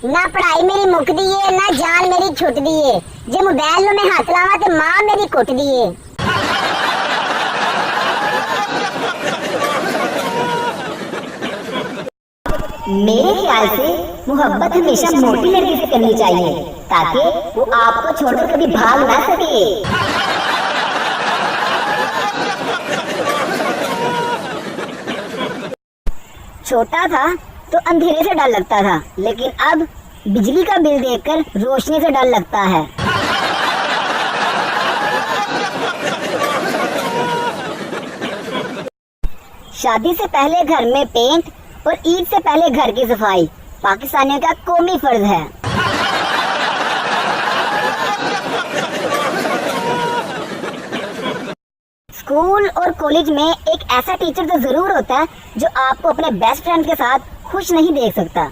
ना पढ़ाई मेरी मुक दी है, ना जान मेरी छुट दी है। जे मोबाइल में हाथ लावा ते मां मेरी कुट दी है। मेरे ख्याल से मोहब्बत हमेशा मोटी लड़की से करनी चाहिए ताकि वो आपको छोड़कर कभी भाग ना सके। छोटा था तो अंधेरे से डर लगता था, लेकिन अब बिजली का बिल देखकर रोशनी से डर लगता है। शादी से पहले घर में पेंट और ईद से पहले घर की सफाई पाकिस्तानियों का कौमी फर्ज है। स्कूल और कॉलेज में एक ऐसा टीचर तो जरूर होता है जो आपको अपने बेस्ट फ्रेंड के साथ खुश नहीं देख सकता।